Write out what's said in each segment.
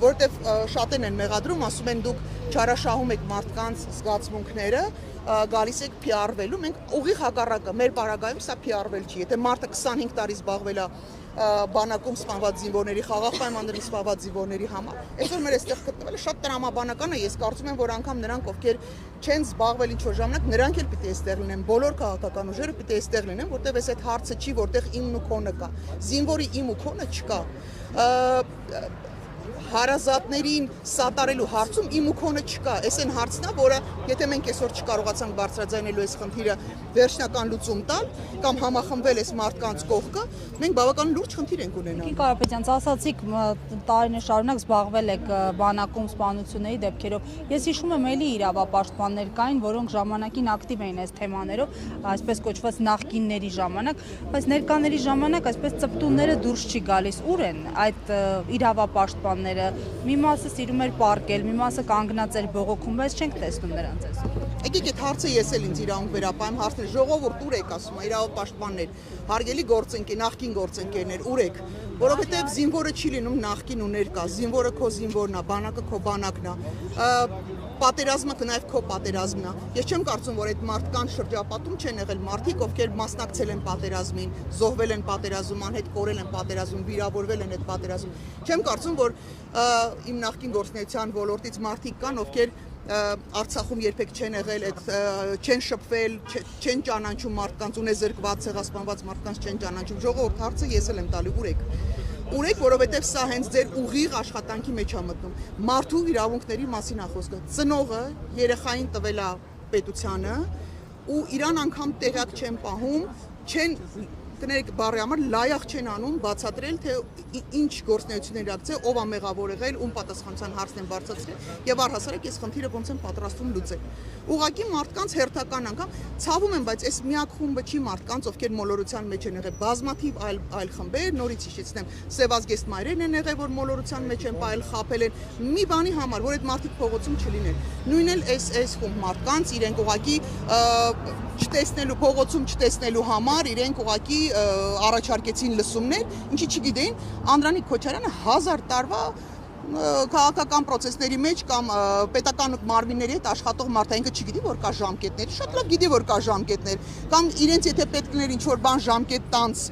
Որտեվ շատերն են մեղադրում, ասում են դուք չարաշահում եք մարդկանց զգացմունքները, գալիս եք PR-վելու, մենք ուղիղ հակառակը, մեր պարագայում սա PR-վել չի, եթե մարդը 25 տարի զբաղվել է բանակում սպանված զինվորների, խաղաղ պայմաններում սպանված զինվորների համար, այսօր մեր այստեղ գտնվելը շատ տրամաբանական է, ես կարծում եմ, որ անգամ նրանք, ովքեր չեն զբաղվել ինչ-որ ժամանակ, նրանք էլ պիտի այստեղ լինեն, բոլոր քաղաքական ուժերը պիտի այստեղ լինեն, որտեվ այս այդ հարցը չի, որտեղ իմն ու քոնը կա, զինվորի իմ ու քոնը չկա, հարազատներին սատարելու հարցում իմ ու քոնը չկա, այս այն հարցն է, որը եթե մենք այսօր չկարողացանք բարձրաձայնելու այս խնդիրը վերջնական լուծում տալ կամ համախմբվել այս մարդկանց կողքը, մենք բավական լուրջ խնդիր ենք ունենալու։ Կին Կարապետյան, ասացիք տարիներ շարունակ զբաղվել եք բանակում սպանությունների դեպքերով։ Ես հիշում եմ էլի իրավապաշտպաններ կային, որոնք ժամանակին ակտիվ էին այս թեմաներով, այսպես կոչված նախկինների ժամանակ, բայց ներկաների ժամանակ այսպես ծպտունները դուրս չի գալիս։ Ուր են այդ իրավապաշտպանները։ Մի մասը սիրում էր պարկել, մի մասը կանգնած էր բողոքում, բայց չենք տեսնում նրանց այսօր։ Եկեք այդ հարցը ես էլ ինձ իրավունք վերապայեմ, հարցն է ժողովուրդ ուր եք ասում, իրավապաշտպաններ, հարգելի գործընկեր, նախկին գործընկերներ, ուր եք, որովհետև զինվորը չի լինում նախկին ու ներկա, զինվորը քո զինվորն է, բանակը քո բանակն է, պատերազմը նաև քո պատերազմն է։ Ես չեմ կարծում, որ այդ մարդկանց շրջապատում չեն եղել մարդիկ, ովքեր մասնակցել են պատերազմին, զոհվել են պատերազմում, անհետ կորել են պատերազմում, վիրավորվել են այդ պատերազմում։ Չեմ կարծում, որ իմ նախկին գործունեության ոլորտից մարդիկ կան, ովքեր Արցախում երբեք չեն եղել, չեն շփվել, չեն ճանաչում մարդկանց, ունեզրկված, ցեղասպանված մարդկանց չեն ճանաչում։ Ժողովուրդ, հարցը ես էլ եմ տալի, ուր եք։ Ուր եք, որովհետև սա հենց ձեր ուղիղ աշխատանքի մեջ է մտնում։ Մարդու իրավունքների մասին է խոսքը։ Ծնողը երեխային տվել է պետությանը ու իրան անգամ տեղյակ չեն պահում, չեն կներեք բառի համար լայախ չեն անում բացատրել, թե ինչ գործունեություններ իրացել, ով է մեղավոր եղել, ում պատասխանության հարցն են բարձրացրել եւ առհասարակ այս խնդիրը ոնց են պատրաստվում լուծել։ Ուղղակի մարդկանց հերթական անգամ ցավում են, բայց այս միակ խումբը չի մարդկանց, ովքեր մոլորության մեջ են եղել, բազմաթիվ այլ խմբեր, նորից հիշեցնեմ, Սևազգեստ մայրերն են եղել, որ մոլորության մեջ են պայել, խաբել են, մի բանի համար, որ այդ մարդիկ փողոցում չլինեն։ Նույնն էլ այս խումբ մարդկանց իրենք ուղղակի չտեսնելու փողոցում չտեսնելու համար իրենք ուղղակի առաջարկեցին լսումներ, ինչի չգիտեին, Անդրանիկ Քոչարյանը 1000 տարվա քաղաքական process-ների մեջ կամ պետական մարմինների հետ աշխատող մարդ է, ինքը չգիտի, որ կա ժամկետներ, շատ լավ գիտի, որ կա ժամկետներ, կամ իրենց եթե պետք լիներ ինչ-որ բան ժամկետ տանց,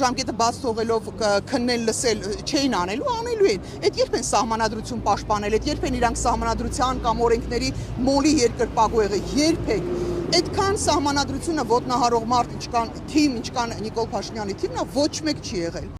ժամկետը բաց թողելով քննել, լսել չէին անելու են։ Այդ երբ են սահմանադրություն պաշտպանել, այդ երբ են իրանք սահմանադրության կամ օրենքների մոլի երկրպագու եղել, երբեք։ Այդքան սահմանադրությունը ոտնահարող մարդ, ինչքան թիմ, ինչքան Նիկոլ Փաշինյանի թիմն է, ոչ մեկ չի եղել։